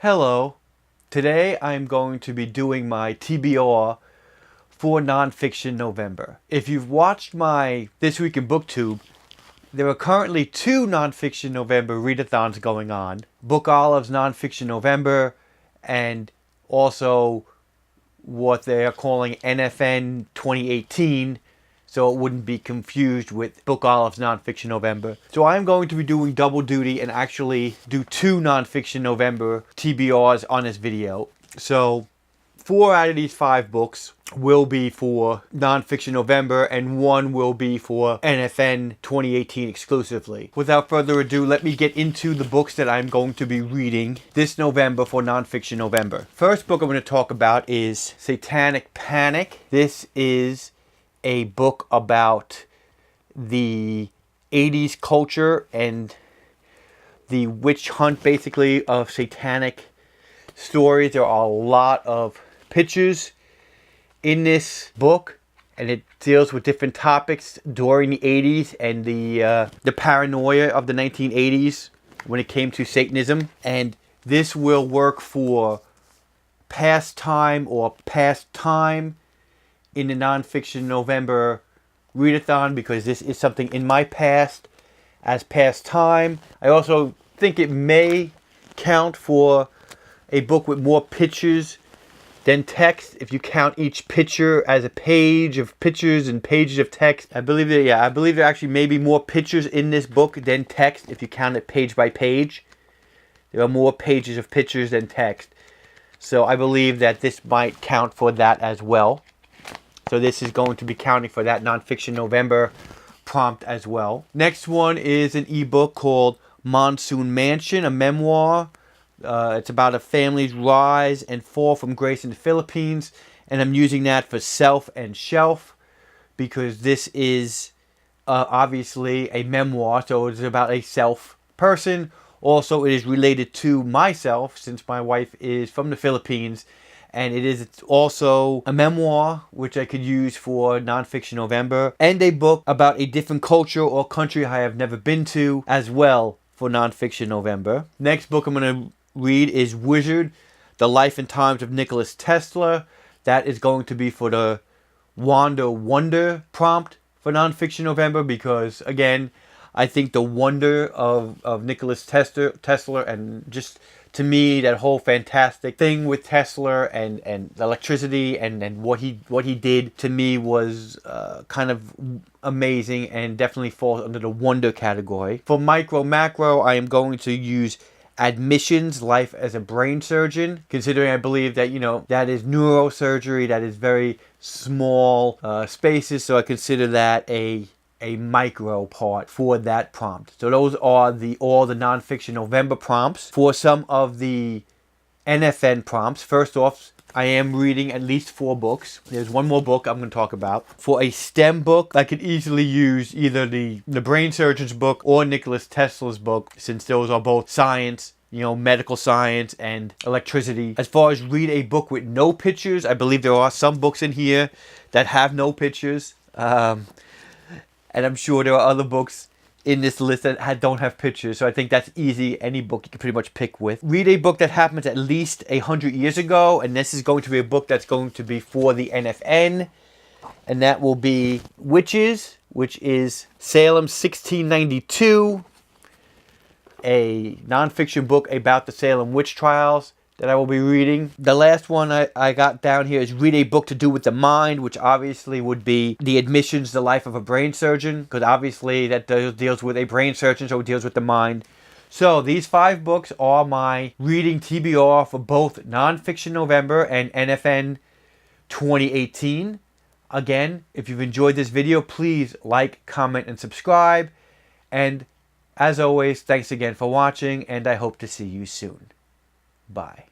Hello. Today I'm going to be doing my TBR for Nonfiction November. If you've watched my This Week in BookTube, there are currently two Nonfiction November readathons going on. Book Olive's Nonfiction November and also what they are calling NFN 2018, so it wouldn't be confused with Book Olive's Nonfiction November. So I'm going to be doing double duty and actually do two Nonfiction November TBRs on this video. So 4 out of these 5 books will be for Nonfiction November and 1 will be for NFN 2018 exclusively. Without further ado, let me get into the books that I'm going to be reading this November for Nonfiction November. First book I'm going to talk about is Satanic Panic. This is a book about the 80s culture and the witch hunt, basically, of satanic stories. There are a lot of pictures in this book, and it deals with different topics during the 80s and the paranoia of the 1980s when it came to Satanism. And this will work for pastime or pastime in the Nonfiction November readathon, because this is something in my past as pastime. I also think it may count for a book with more pictures than text, if you count each picture as a page of pictures and pages of text. I believe there actually may be more pictures in this book than text if you count it page by page. There are more pages of pictures than text. So I believe that this might count for that as well. So this is going to be counting for that Nonfiction November prompt as well. Next one is an ebook called Monsoon Mansion, a memoir. It's about a family's rise and fall from grace in the Philippines. And I'm using that for self and shelf because this is obviously a memoir. So it's about a self person. Also, it is related to myself since my wife is from the Philippines. And it is also a memoir, which I could use for Nonfiction November, and a book about a different culture or country I have never been to as well for Nonfiction November. Next book I'm going to read is Wizard, The Life and Times of Nicholas Tesla. That is going to be for the Wanda Wonder prompt for Nonfiction November because, again, I think the wonder of Nicholas Tesla and just, to me, that whole fantastic thing with Tesla and electricity and what he did, to me, was kind of amazing and definitely falls under the wonder category. For micro macro, I am going to use Admissions, Life as a Brain Surgeon, considering I believe that, that is neurosurgery, that is very small spaces, so I consider that a micro part for that prompt. So those are all the Nonfiction November prompts. For some of the NFN prompts, first off, I am reading at least 4 books. There's one more book I'm going to talk about. For a STEM book, I could easily use either the brain surgeon's book or Nicholas Tesla's book, since those are both science, medical science and electricity. As far as read a book with no pictures, I believe there are some books in here that have no pictures. And I'm sure there are other books in this list that don't have pictures. So I think that's easy. Any book you can pretty much pick with. Read a book that happens at least 100 years ago. And this is going to be a book that's going to be for the NFN. And that will be Witches, which is Salem 1692. A nonfiction book about the Salem witch trials that I will be reading. The last one I got down here is Read a Book to Do with the Mind, which obviously would be the Admissions, The Life of a Brain Surgeon, because obviously that deals with a brain surgeon, so it deals with the mind. So these 5 books are my reading TBR for both Nonfiction November and NFN 2018. Again, if you've enjoyed this video, please like, comment, and subscribe. And as always, thanks again for watching, and I hope to see you soon. Bye.